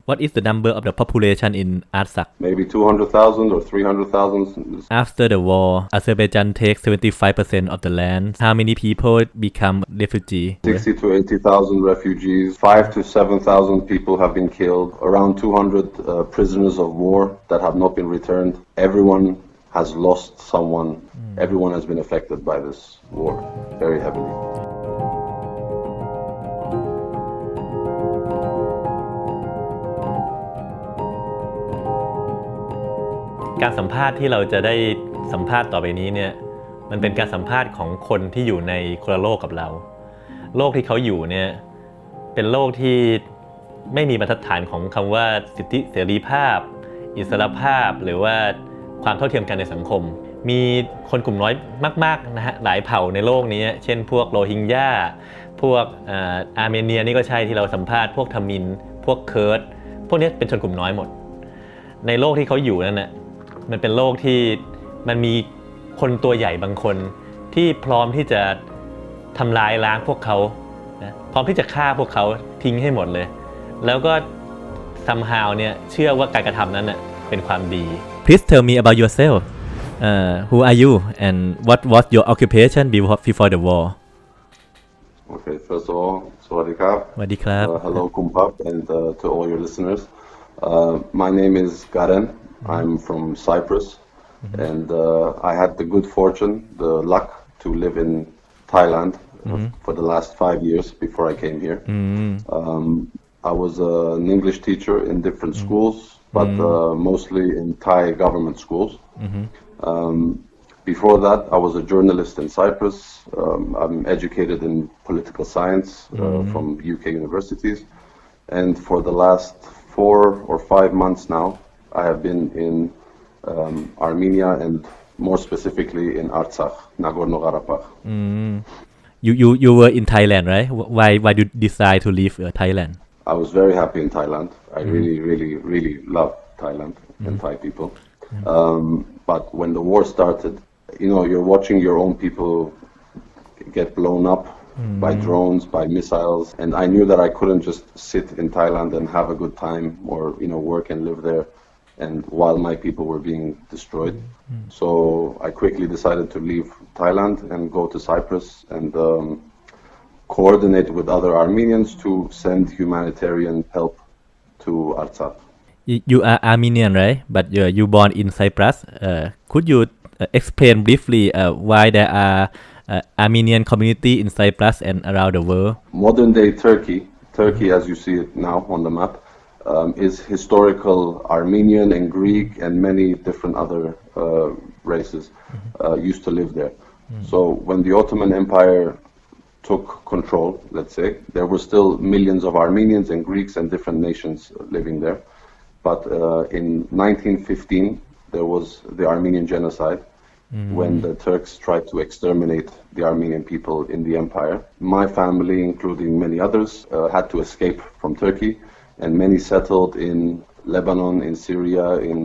What is the number of the population in Artsakh? Maybe 200,000 or 300,000. After the war, Azerbaijan takes 75% of the land. How many people become refugees? 60 to 80,000 refugees. 5 to 7,000 people have been killed. Around 200 prisoners of war that have not been returned. Everyone has lost someone. Everyone has been affected by this war very heavily.การสัมภาษณ์ที่เราจะได้สัมภาษณ์ต่อไปนี้เนี่ยมันเป็นการสัมภาษณ์ของคนที่อยู่ในคนละโลกกับเราโลกที่เขาอยู่เนี่ยเป็นโลกที่ไม่มีบรรทัดฐานของคำว่าสิทธิเสรีภาพอิสรภาพหรือว่าความเท่าเทียมกันในสังคมมีคนกลุ่มน้อยมากๆนะฮะหลายเผ่าในโลกนี้เช่นพวกโรฮิงญาพวกอาร์เมเนียนี่ก็ใช่ที่เราสัมภาษณ์พวกทมิฬพวกเคิร์ดพวกนี้เป็นชนกลุ่มน้อยหมดในโลกที่เขาอยู่นั่นนะมันเป็นโลกที่มันมีคนตัวใหญ่บางคนที่พร้อมที่จะทำลายล้างพวกเขานะพร้อมที่จะฆ่าพวกเขาทิ้งให้หมดเลยแล้วก็ somehow เนี่ยเชื่อว่าการกระทำนั้นน่ะเป็นความดี Please tell me about yourself. Who are you and what was your occupation before the war? Okay, first of all, Sawadee Krab. Sawadee Krab. Hello, Kumpap, and to all your listeners. My name is Karen.I'm from Cyprus, and I had the good fortune, the luck to live in Thailand for the last 5 years before I came here. I was an English teacher in different schools, but mostly in Thai government schools. Before that, I was a journalist in Cyprus. I'm educated in political science from UK universities, and for the last 4 or 5 months now,I have been in Armenia and more specifically in Artsakh, Nagorno-Karabakh. You were in Thailand, right? Why did you decide to leave Thailand? I was very happy in Thailand. I really love Thailand and Thai people. But when the war started, you're watching your own people get blown up by drones, by missiles, and I knew that I couldn't just sit in Thailand and have a good time or work and live there.And while my people were being destroyed. So I quickly decided to leave Thailand and go to Cyprus and coordinate with other Armenians to send humanitarian help to Artsakh. You are Armenian, right? But you born in Cyprus. Could you explain briefly why there are Armenian community in Cyprus and around the world? Modern day Turkey as you see it now on the map,is historical Armenian and Greek and many different other races used to live there. So when the Ottoman Empire took control, let's say, there were still millions of Armenians and Greeks and different nations living there. But in 1915, there was the Armenian Genocide when the Turks tried to exterminate the Armenian people in the empire. My family, including many others, had to escape from Turkey.And many settled in Lebanon, in Syria, in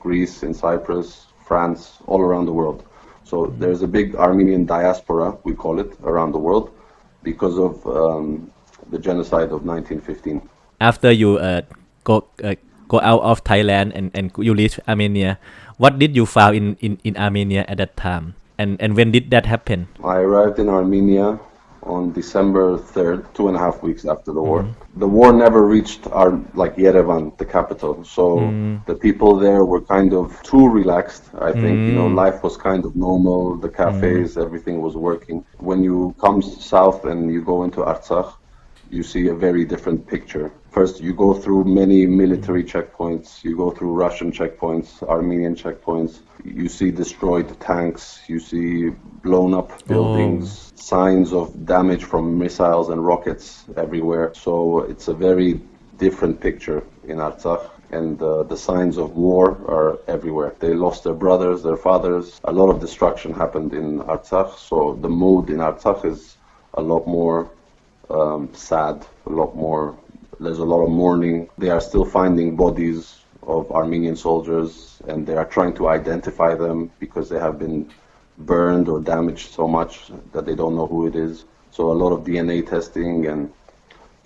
Greece, in Cyprus, France, all around the world. So there's a big Armenian diaspora, we call it, around the world because of the genocide of 1915. After you go out of Thailand and you reach Armenia, what did you found in Armenia at that time? And when did that happen? I arrived in Armenia.On December 3rd, 2.5 weeks after the war. The war never reached Yerevan, the capital. So the people there were kind of too relaxed, I think. Life was kind of normal, the cafes, everything was working. When you come south and you go into Artsakh, you see a very different picture. First, you go through many military checkpoints, you go through Russian checkpoints, Armenian checkpoints. You see destroyed tanks, you see blown up buildings.Signs of damage from missiles and rockets everywhere. So it's a very different picture in Artsakh, and the signs of war are everywhere. They lost their brothers, their fathers. A lot of destruction happened in Artsakh, so the mood in Artsakh is a lot more sad, there's a lot of mourning. They are still finding bodies of Armenian soldiers, and they are trying to identify them because they have been.burned or damaged so much that they don't know who it is. So a lot of DNA testing and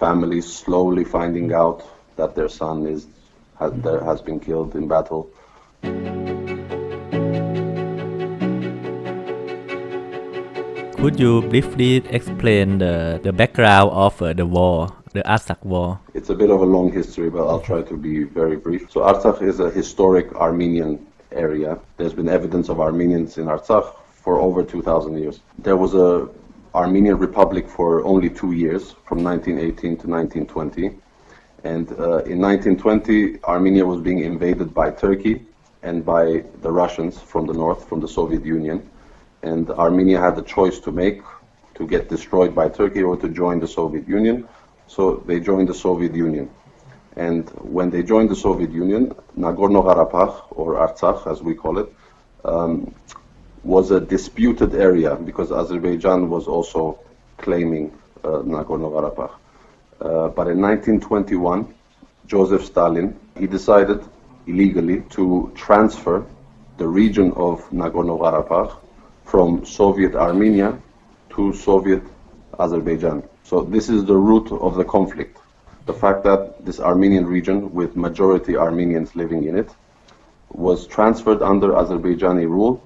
families slowly finding out that their son has been killed in battle. Could you briefly explain the background of the war, the Artsakh war? It's a bit of a long history, but I'll try to be very brief. So Artsakh is a historic Armenian area. There's been evidence of Armenians in Artsakh for over 2,000 years. There was a Armenian Republic for only 2 years, from 1918 to 1920. And in 1920, Armenia was being invaded by Turkey and by the Russians from the north, from the Soviet Union. And Armenia had the choice to make, to get destroyed by Turkey or to join the Soviet Union. So they joined the Soviet Union. And when they joined the Soviet Union, Nagorno-Karabakh, or Artsakh as we call it, was a disputed area because Azerbaijan was also claiming Nagorno-Karabakh. But in 1921, Joseph Stalin, he decided illegally to transfer the region of Nagorno-Karabakh from Soviet Armenia to Soviet Azerbaijan. So this is the root of the conflict. The fact that this Armenian region with majority Armenians living in it was transferred under Azerbaijani rule,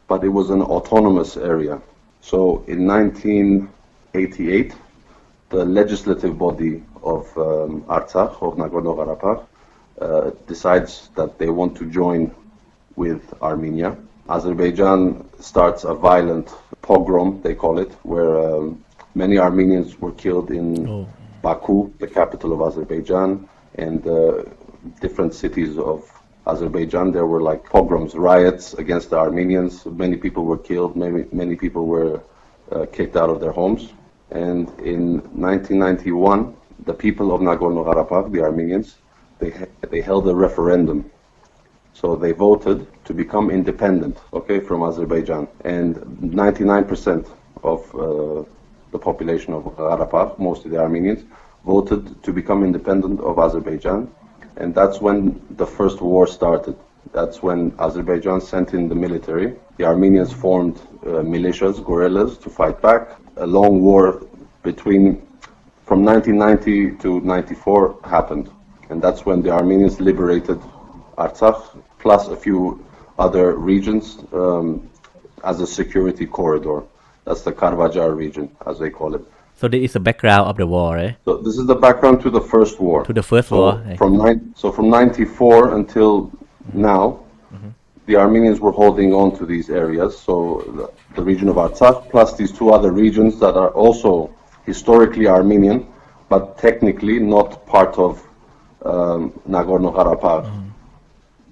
but it was an autonomous area. So in 1988, the legislative body of Artsakh, of Nagorno-Karabakh, decides that they want to join with Armenia. Azerbaijan starts a violent pogrom, they call it, where many Armenians were killed in Baku, the capital of Azerbaijan, and different cities of Azerbaijan. There were like pogroms, riots against the Armenians. Many people were killed, many people were kicked out of their homes. And in 1991, the people of Nagorno-Karabakh, the Armenians, they held a referendum. So they voted to become independent, okay, from Azerbaijan. And 99% of the population of Karabakh, mostly the Armenians, voted to become independent of Azerbaijan. And that's when the first war started. That's when Azerbaijan sent in the military. The Armenians formed militias, guerrillas, to fight back. A long war from 1990 to 94 happened. And that's when the Armenians liberated Artsakh, plus a few other regions as a security corridor. That's the Karvajar region, as they call it. So this is the background of the war, right? So this is the background to the first war. To the first war. From 94 until now, the Armenians were holding on to these areas. So the region of Artsakh, plus these two other regions that are also historically Armenian, but technically not part of Nagorno-Karabakh.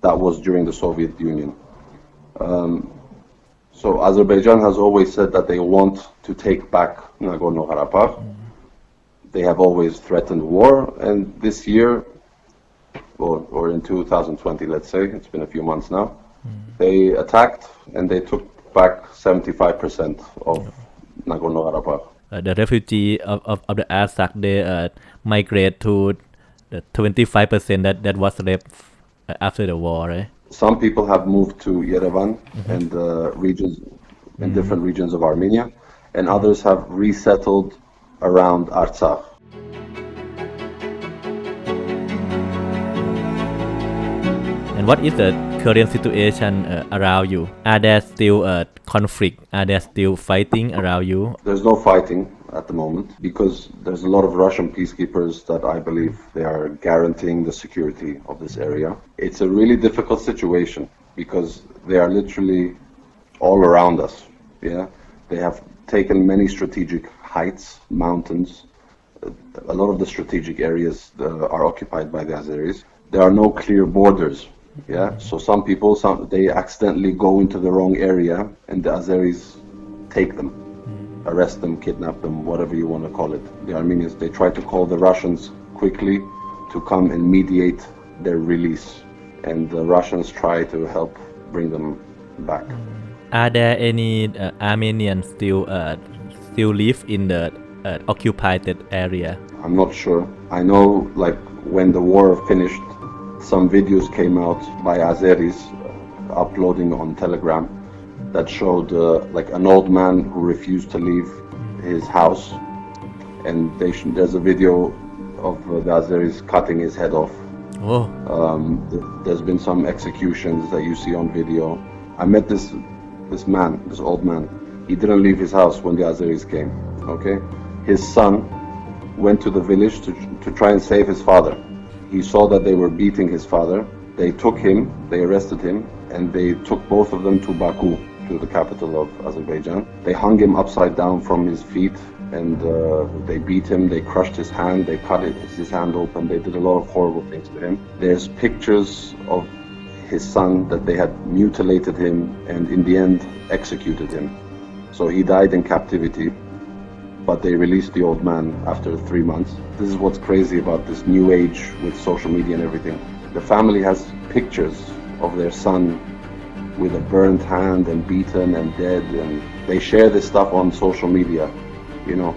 That was during the Soviet Union. So Azerbaijan has always said that they want to take back Nagorno-Karabakh. They have always threatened war, and this year, or in 2020, let's say, it's been a few months now, they attacked and they took back 75% of Nagorno-Karabakh. The refugee of the Artsakh, they migrate to the 25% that was left after the war, right? Some people have moved to Yerevan and regions in different regions of Armenia, and others have resettled around Artsakh. And what is the current situation around you? Are there still conflict? Are there still fighting around you? There's no fighting at the moment because there's a lot of Russian peacekeepers that I believe they are guaranteeing the security of this area. It's a really difficult situation because they are literally all around us. Yeah, they have taken many strategic heights, mountains. A lot of the strategic areas are occupied by the Azeris. There are no clear borders. Yeah, so some people, they accidentally go into the wrong area and the Azeris take them, arrest them, kidnap them, whatever you want to call it. The Armenians, they try to call the Russians quickly to come and mediate their release, and the Russians try to help bring them back. Are there any Armenians still live in the occupied area? I'm not sure. I know, like, when the war finished, some videos came out by Azeris uploading on Telegram that showed like an old man who refused to leave his house, and there's a video of the Azeris cutting his head off. Oh. There's been some executions that you see on video. I met this old man. He didn't leave his house when the Azeris came. Okay, his son went to the village to try and save his father. He saw that they were beating his father. They took him, they arrested him, and they took both of them to Baku, to the capital of Azerbaijan. They hung him upside down from his feet, and they beat him, they crushed his hand, they cut his hand open, they did a lot of horrible things to him. There's pictures of his son that they had mutilated him and in the end executed him. So he died in captivity, but they released the old man after 3 months. This is what's crazy about this new age with social media and everything. The family has pictures of their son with a burned hand and beaten and dead, and they share this stuff on social media, you know.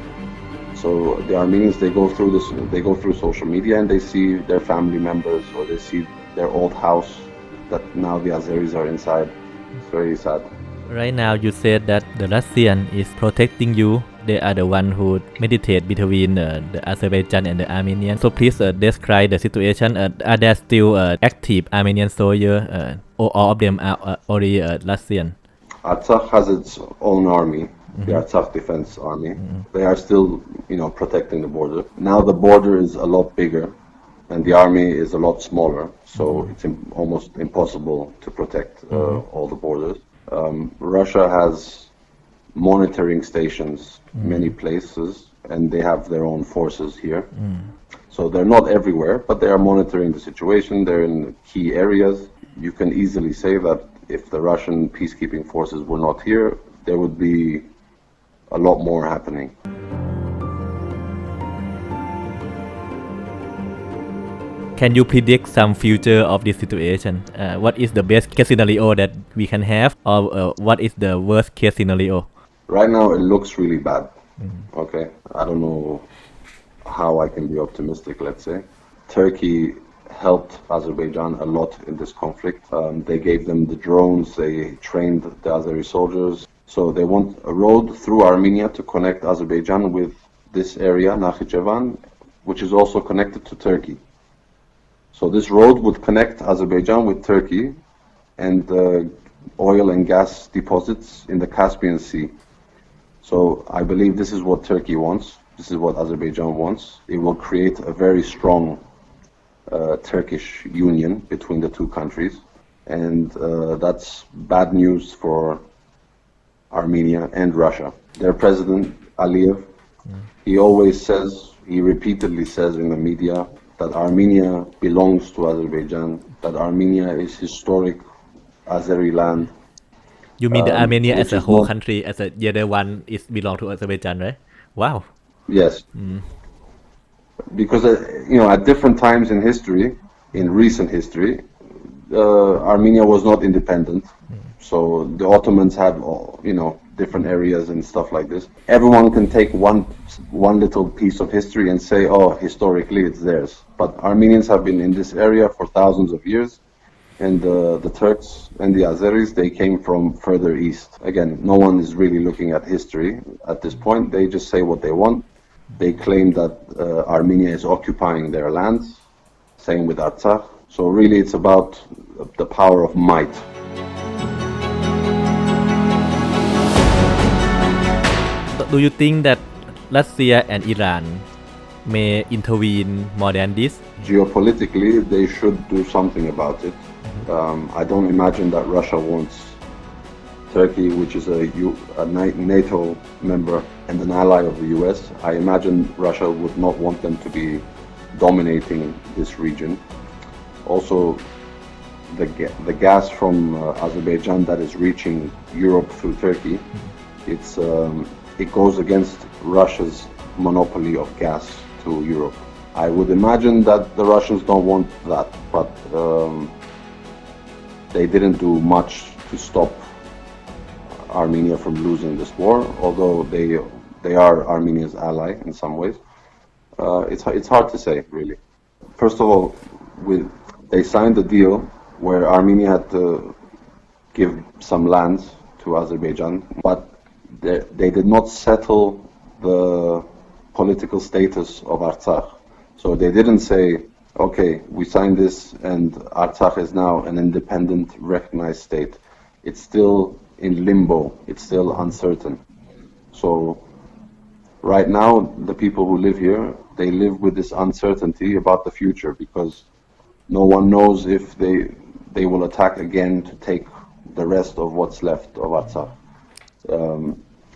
So the Armenians, they go through social media and they see their family members, or they see their old house that now the Azeris are inside. It's very sad. Right now you said that the Russian is protecting you. They are the one who mediate between the Azerbaijan and the Armenian. So please describe the situation. Are there still active Armenian soldiers, or all of them are already Russian? Artsakh has its own army, the Artsakh Defense Army. They are still, protecting the border. Now the border is a lot bigger, and the army is a lot smaller. So it's almost impossible to protect all the borders. Russia has monitoring stations many places, and they have their own forces here. So they're not everywhere, but they are monitoring the situation. They're in key areas. You can easily say that if the Russian peacekeeping forces were not here, there would be a lot more happening. Can you predict some future of this situation? What is the best case scenario that we can have, or what is the worst case scenario? Right now, it looks really bad. Okay, I don't know how I can be optimistic, let's say. Turkey helped Azerbaijan a lot in this conflict. They gave them the drones, they trained the Azeri soldiers. So they want a road through Armenia to connect Azerbaijan with this area, Nakhichevan, which is also connected to Turkey. So this road would connect Azerbaijan with Turkey and oil and gas deposits in the Caspian Sea. So I believe this is what Turkey wants. This is what Azerbaijan wants. It will create a very strong Turkish union between the two countries. And that's bad news for Armenia and Russia. Their president, Aliyev, he repeatedly says in the media that Armenia belongs to Azerbaijan, that Armenia is historic Azeri land. You mean the Armenia as a whole country, as a the other one is belong to Azerbaijan, right? Wow. Yes. Because at different times in history, in recent history, Armenia was not independent. So the Ottomans had different areas and stuff like this. Everyone can take one little piece of history and say, oh, historically it's theirs. But Armenians have been in this area for thousands of years, and the Turks and the Azeris, they came from further east. Again, no one is really looking at history at this point. They just say what they want. They claim that Armenia is occupying their lands. Same with Artsakh. So really it's about the power of might. Do you think that Russia and Iran may intervene more than this? Geopolitically, they should do something about it. I don't imagine that Russia wants Turkey, which is a NATO member and an ally of the US. I imagine Russia would not want them to be dominating this region. Also, the gas from Azerbaijan that is reaching Europe through Turkey, it goes against Russia's monopoly of gas to Europe. I would imagine that the Russians don't want that, but they didn't do much to stop Armenia from losing this war, although they are Armenia's ally in some ways. It's hard to say, really. First of all, they signed a deal where Armenia had to give some lands to Azerbaijan, but they did not settle the political status of Artsakh. So they didn't say, okay, we signed this and Artsakh is now an independent, recognized state. It's still in limbo. It's still uncertain. So right now, the people who live here, they live with this uncertainty about the future because no one knows if they will attack again to take the rest of what's left of Artsakh.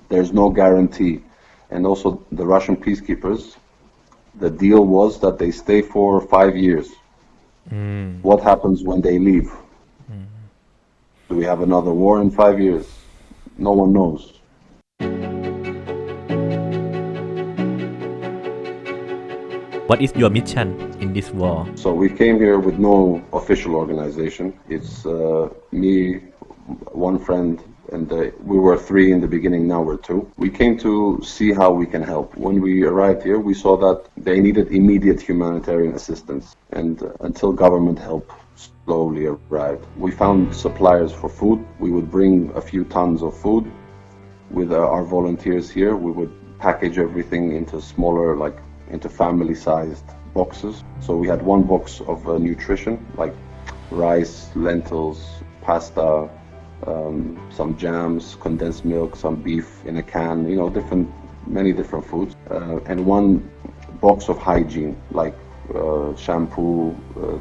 There's no guarantee. And also the Russian peacekeepers, the deal was that they stay for 5 years. What happens when they leave? Do we have another war in 5 years? No one knows. What is your mission in this war? So we came here with no official organization. It's me, one friend, and we were 3 in the beginning, now we're 2. We came to see how we can help. When we arrived here, we saw that they needed immediate humanitarian assistance, and until government help slowly arrived. We found suppliers for food. We would bring a few tons of food. With our volunteers here, we would package everything into smaller, into family-sized boxes. So we had 1 box of nutrition, like rice, lentils, pasta, some jams, condensed milk, some beef in a can, many different foods, and 1 box of hygiene, like shampoo,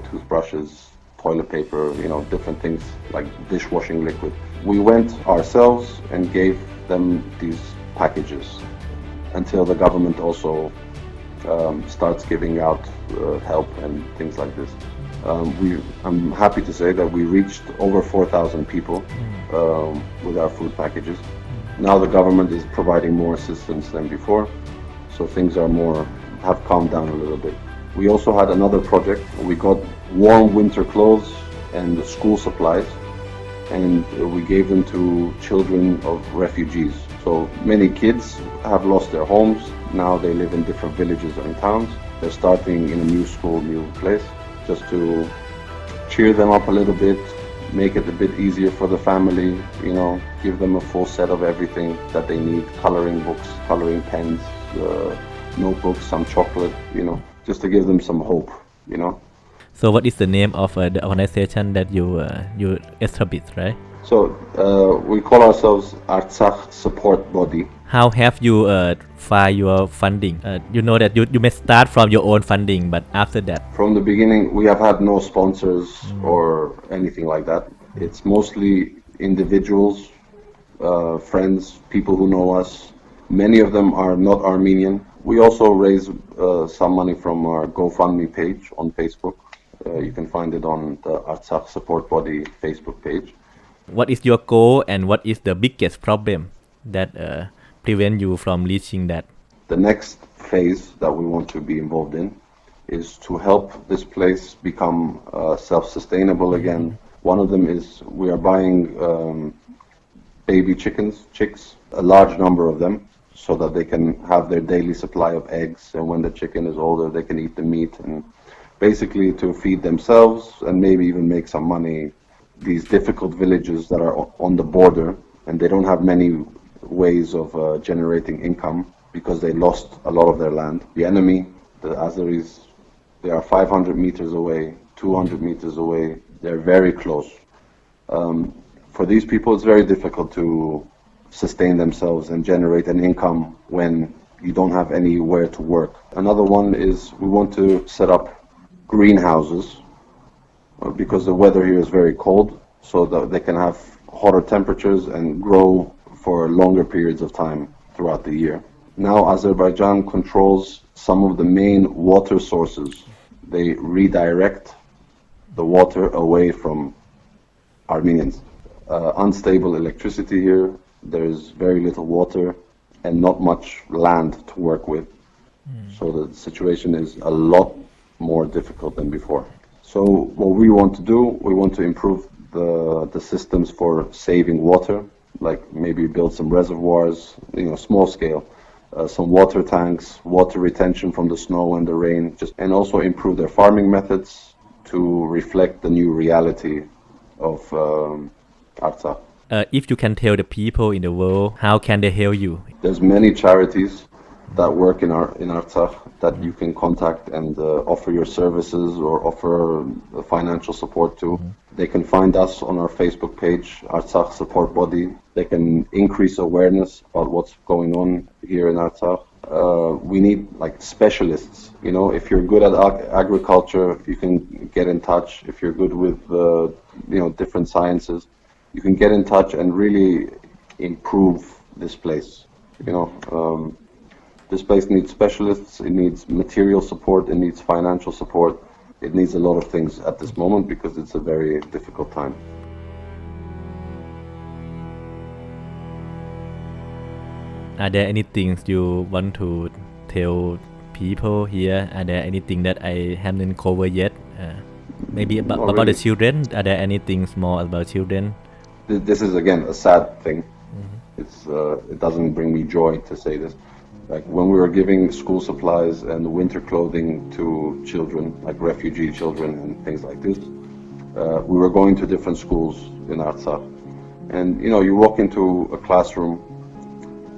toothbrushes, toilet paper, different things like dishwashing liquid. We went ourselves and gave them these packages until the government also starts giving out help and things like this. I'm happy to say that we reached over 4,000 people with our food packages. Now the government is providing more assistance than before, so things have calmed down a little bit. We also had another project. We got warm winter clothes and school supplies, and we gave them to children of refugees. So many kids have lost their homes. Now they live in different villages and towns. They're starting in a new school, new place, just to cheer them up a little bit, make it a bit easier for the family, give them a full set of everything that they need, coloring books, coloring pens, notebooks, some chocolate, just to give them some hope, So what is the name of the organization that you established, right? So we call ourselves Artsakh Support Body. How have you find your funding? You know that you may start from your own funding, but after that? From the beginning, we have had no sponsors or anything like that. It's mostly individuals, friends, people who know us. Many of them are not Armenian. We also raise some money from our GoFundMe page on Facebook. You can find it on the Artsakh Support Body Facebook page. What is your goal and what is the biggest problem that prevent you from reaching that? The next phase that we want to be involved in is to help this place become self-sustainable again. One of them is we are buying baby chicks, a large number of them, so that they can have their daily supply of eggs, and when the chicken is older they can eat the meat, and basically to feed themselves and maybe even make some money. These difficult villages that are on the border, and they don't have many ways of generating income because they lost a lot of their land. The enemy, the Azeris, they are 500 meters away, 200 meters away. They're very close. For these people, it's very difficult to sustain themselves and generate an income when you don't have anywhere to work. Another one is we want to set up greenhouses because the weather here is very cold, so that they can have hotter temperatures and grow for longer periods of time throughout the year. Now Azerbaijan controls some of the main water sources. They redirect the water away from Armenians. Unstable electricity here, there's very little water and not much land to work with. So the situation is a lot more difficult than before. So what we want to do, we want to improve the systems for saving water, like maybe build some reservoirs, small scale, some water tanks, water retention from the snow and the rain, and also improve their farming methods to reflect the new reality of Artsakh. If you can tell the people in the world, how can they help you? There's many charities that work in Artsakh that you can contact and offer your services or offer financial support to. They can find us on our Facebook page, Artsakh Support Body. They can increase awareness about what's going on here in Artsakh. We need like specialists. You know, if you're good at agriculture, you can get in touch. If you're good with different sciences, you can get in touch and really improve this place. You know, this place needs specialists. It needs material support. It needs financial support. It needs a lot of things at this moment because it's a very difficult time. Are there any things you want to tell people here? Are there anything that I haven't covered yet? Maybe about the children. Are there anything more about children? This is again a sad thing. It doesn't bring me joy to say this. Like when we were giving school supplies and winter clothing to children, like refugee children and things like this, we were going to different schools in Artsakh. And you walk into a classroom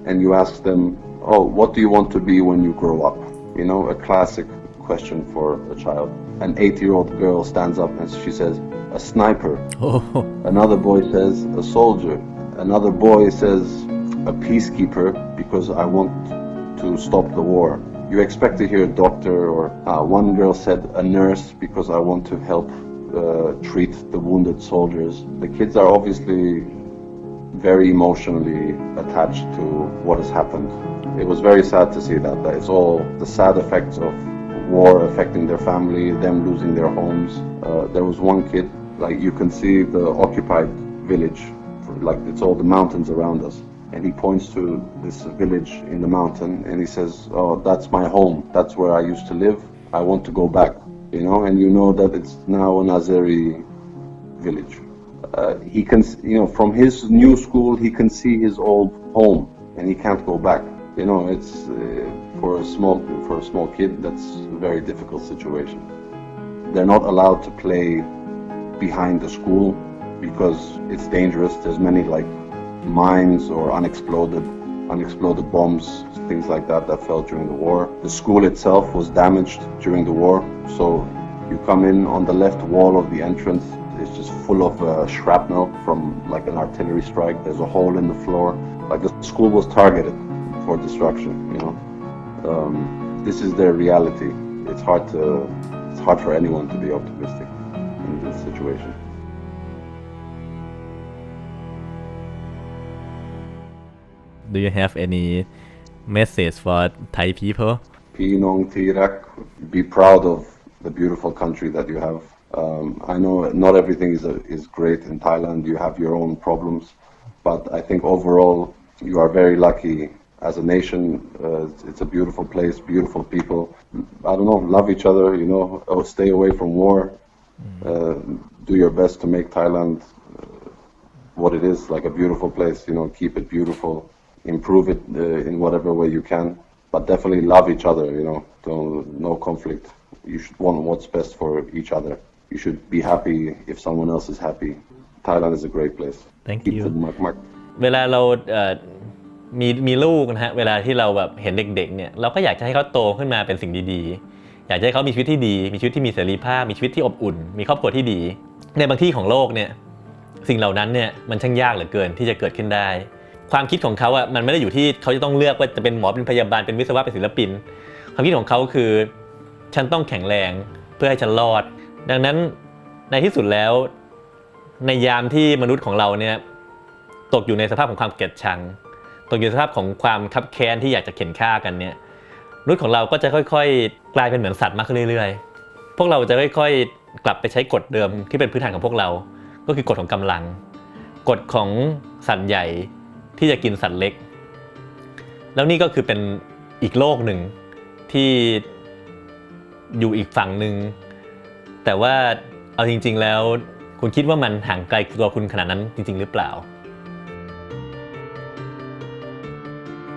and you ask them, oh, what do you want to be when you grow up? You know, a classic question for a child. An 8-year-old girl stands up and she says, a sniper. Oh. Another boy says, a soldier. Another boy says, a peacekeeper because I want to stop the war. You expect to hear a doctor or one girl said a nurse because I want to help treat the wounded soldiers. The kids are obviously very emotionally attached to what has happened. It was very sad to see that it's all the sad effects of war affecting their family, them losing their homes. There was one kid, like you can see the occupied village, like it's all the mountains around us. And he points to this village in the mountain and he says, oh, that's my home. That's where I used to live. I want to go back, and you know that it's now an Azeri village. He can, from his new school, he can see his old home and he can't go back. It's for a small kid, that's a very difficult situation. They're not allowed to play behind the school because it's dangerous. There's many mines or unexploded bombs, things like that fell during the war. The school itself was damaged during the war, so you come in on the left wall of the entrance, it's just full of shrapnel from an artillery strike. There's a hole in the floor. The school was targeted for destruction. This is their reality. It's hard for anyone to be optimistic in this situation. Do you have any message for Thai people? Pinong Tirak, be proud of the beautiful country that you have. I know not everything is great in Thailand. You have your own problems, but I think overall you are very lucky as a nation. It's a beautiful place, beautiful people. I don't know, love each other, stay away from war. Do your best to make Thailand what it is, like a beautiful place, keep it beautiful. Improve it in whatever way you can, but definitely love each other, no conflict. You should want what's best for each other. You should be happy if someone else is happy. Thailand is a great place. Thank Keep you. เวลาเรามีลูกนะฮะเวลาที่เราแบบเห็นเด็กๆเนี่ยเราก็อยากจะให้เขาโตขึ้นมาเป็นสิ่งดีๆอยากจะให้เขามีชีวิตที่ดีมีชีวิตที่มีเสรีภาพมีชีวิตที่อบอุ่นมีครอบครัวที่ดีในบางที่ของโลกเนี่ยสิ่งเหล่านั้นเนี่ยมันช่างยากเหลือเกินที่จะเกิดขึ้นได้ความคิดของเขาอ่ะมันไม่ได้อยู่ที่เขาจะต้องเลือกว่าจะเป็นหมอเป็นพยาบาลเป็นวิศวะเป็นศิลปินความคิดของเขาคือฉันต้องแข็งแรงเพื่อให้ฉันรอดดังนั้นในที่สุดแล้วในยามที่มนุษย์ของเราเนี่ยตกอยู่ในสภาพของความเกลียดชังตกอยู่ในสภาพของความคับแค้นที่อยากจะเข็นฆ่ากันเนี่ยมนุษย์ของเราก็จะค่อยๆกลายเป็นเหมือนสัตว์มากขึ้นเรื่อยๆพวกเราจะค่อยๆกลับไปใช้กฎเดิมที่เป็นพื้นฐานของพวกเราก็คือกฎของกำลังกฎของสัตว์ใหญ่ที่จะกินสัตว์เล็กแล้วนี่ก็คือเป็นอีกโลกหนึ่งที่อยู่อีกฝั่งหนึ่งแต่ว่าเอาจริงๆแล้วคุณคิดว่ามันห่างไกลตัวคุณขนาดนั้นจริงๆหรือเปล่า